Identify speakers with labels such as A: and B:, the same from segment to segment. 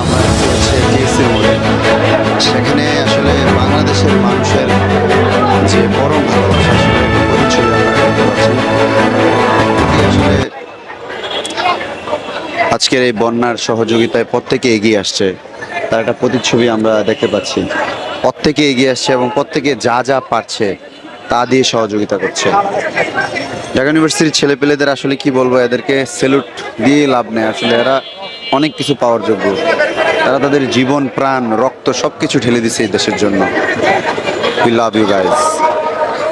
A: আমরা আছি হচ্ছে টিএসসি মোড়ে। সেখানে আসলে বাংলাদেশের মানুষের যে পরম ভালোবাসা সেটা একটা পরিচয় আমরা দেখতে পাচ্ছি। প্রত্যেকেই আসলে আজকের এই বন্যার সহযোগিতায় প্রত্যেকে এগিয়ে আসছে, তার একটা প্রতিচ্ছবি আমরা দেখতে পাচ্ছি। প্রত্যেকে এগিয়ে আসছে এবং প্রত্যেকে যা যা পারছে তা দিয়ে সহযোগিতা করছে। ঢাকা ইউনিভার্সিটির ছেলেপেলেদের আসলে কি বলবো, এদেরকে স্যালুট দিয়ে লাভ নেই। আসলে এরা অনেক কিছু পাওয়ার যোগ্য। তারা তাদের জীবন, প্রাণ, রক্ত সব কিছু ঢেলে দিছে এই দেশের জন্য। We love you guys.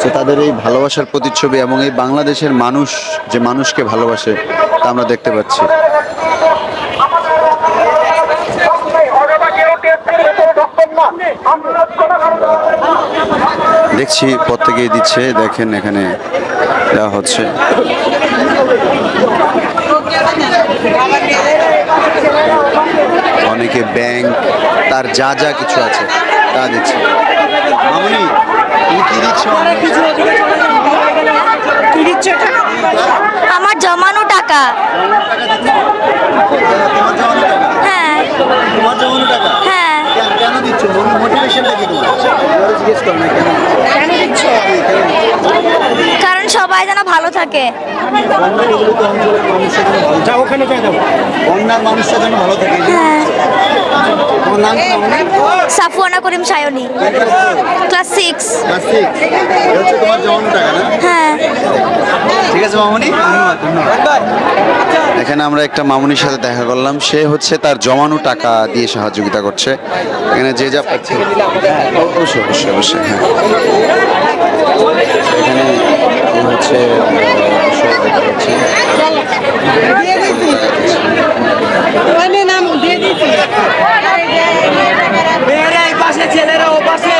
A: তো তাদের এই ভালোবাসার প্রতিচ্ছবি এবং এই বাংলাদেশের মানুষ যে মানুষকে ভালোবাসে তা আমরা দেখতে পাচ্ছি। দেখছি প্রত্যেকেই দিচ্ছে, দেখেন এখানে দেওয়া হচ্ছে। অনেকে ব্যাংক, তার যা যা কিছু আছে তা দিচ্ছে। মামুনি তুমি কি দিচ্ছ?
B: আমার জমানো টাকা।
A: তোমার জমানো টাকা?
B: হ্যাঁ।
A: তোমার জমানো টাকা?
B: হ্যাঁ।
A: কেন দিচ্ছ? মোটিভেশনটা কি তোমার? জিজ্ঞেস করো না কেন দিচ্ছ?
B: কারণ সবাই যেন ভালো থাকে।
A: বন্যার মানুষরা যেন ভালো থাকে।
B: হ্যাঁ।
A: তোমার নাম কি মামুনি?
B: সাফওয়ানা করিম সায়নী, ক্লাস 6।
A: ক্লাস 6। এটা হচ্ছে তোমার জমানো টাকা না?
B: হ্যাঁ।
A: ঠিক আছে মামুনি, ধন্যবাদ ধন্যবাদ। এখানে আমরা একটা মামুনির সাথে দেখা করলাম, সে হচ্ছে তার জমানো টাকা দিয়ে সহযোগিতা করছে। এখানে যে যা পাচ্ছে, অবশ্যই অবশ্যই অবশ্যই, হ্যাঁ। এখানে হচ্ছে বিষয় দেখতে পাচ্ছি।
C: ছেলেরা ও পাশে,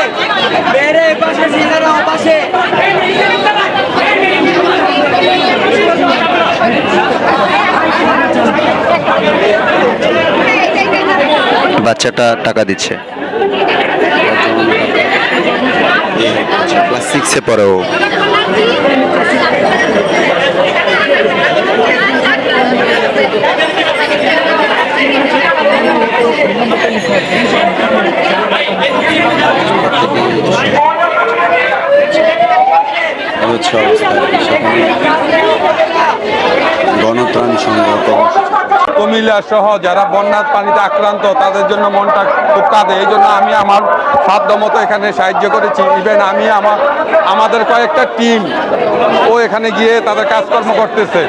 C: মেয়েরা এই পাশে, ছেলেরা ও পাশে।
A: বাচ্চাটা টাকা দিচ্ছে, ক্লাস 6-এ পড়ে ও। হচ্ছে অবস্থা। সেখানে গণত্রাণ সংগ্রহ
D: কুমিল্লা সহ যারা বন্যার পানিতে আক্রান্ত তাদের জন্য মনটা খুব কাঁদে। এই জন্য আমি আমার সাধ্য মতো এখানে সাহায্য করেছি। ইভেন আমি আমাদের কয়েকটা টিম ও এখানে গিয়ে তাদের কাজকর্ম করতেছে।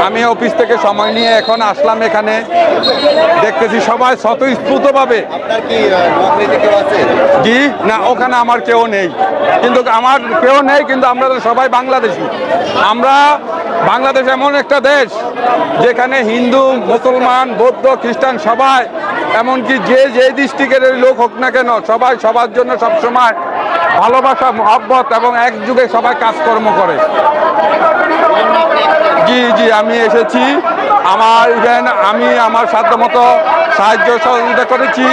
D: আমি অফিস থেকে সময় নিয়ে এখন আসলাম এখানে, দেখতেছি সবাই স্বতঃস্ফূর্তভাবে। জি না, ওখানে আমার কেউ নেই, কিন্তু আমরা সবাই বাংলাদেশি। আমরা বাংলাদেশ এমন একটা দেশ যেখানে হিন্দু, মুসলমান, বৌদ্ধ, খ্রিস্টান সবাই, এমনকি যে ডিস্ট্রিক্টের লোক হোক না কেন, সবাই সবার জন্য সবসময় ভালোবাসা, মহব্বত এবং একযুগে সবাই কাজকর্ম করে। জি জি, আমি এসেছি, আমি আমার সাধ্য মতো সাহায্য সহযোগিতা করেছি।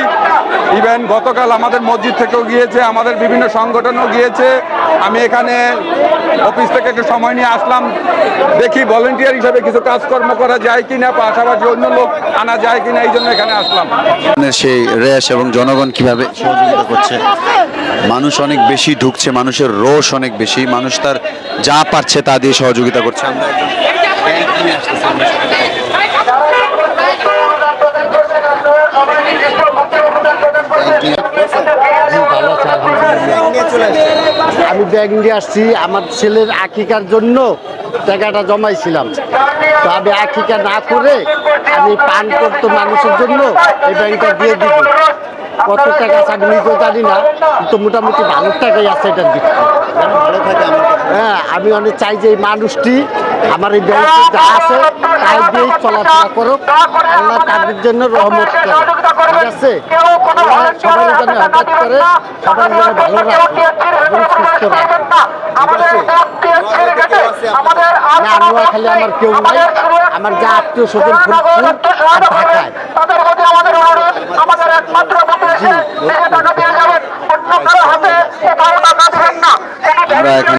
D: ইভেন গতকাল আমাদের মসজিদ থেকেও গিয়েছে, আমাদের বিভিন্ন সংগঠনও গিয়েছে। আমি এখানে অফিস থেকে একটু সময় নিয়ে আসলাম, দেখি ভলেন্টিয়ার হিসেবে কিছু কাজকর্ম করা যায় কিনা, পাশাপাশি অন্য লোক আনা যায় কিনা, এই জন্য এখানে আসলাম।
A: সেই রেশ এবং জনগণ কিভাবে সহযোগিতা করছে। মানুষ অনেক বেশি ঢুকছে, মানুষের রোষ অনেক বেশি, মানুষ তার যা পারছে তা দিয়ে সহযোগিতা করছে। আমরা
E: আমি ব্যাগ নিয়ে আসছি, আমার ছেলের আকিকার জন্য টাকাটা জমাইছিলাম। তো আমি আকিকা না করে আমি পান করতো মানুষের জন্য এই ব্যাংকটা দিয়ে দিব। কত টাকা আছে আমি নিজেও জানি না, কিন্তু মোটামুটি ভালো টাকাই আছে এটার দিকে।
A: ভালো থাকে আমার।
E: হ্যাঁ, আমি অনেক চাই যে এই মানুষটি আমার এই ব্যাংকে যা আছে তাই দিয়েই চলাফেরা করো। আল্লাহ তাদের জন্য রহমত করে, ঠিক আছে? আল্লাহ সবার জন্য হঠাৎ করে, সবার জন্য ভালো রাখে এবং সুস্থ রাখে, ঠিক আছে? না, নোয়াখালী আমার কেউ নাই, আমার যা আত্মীয় স্বজন ফুলপুর আর ঢাকায়।
A: আমরা এখন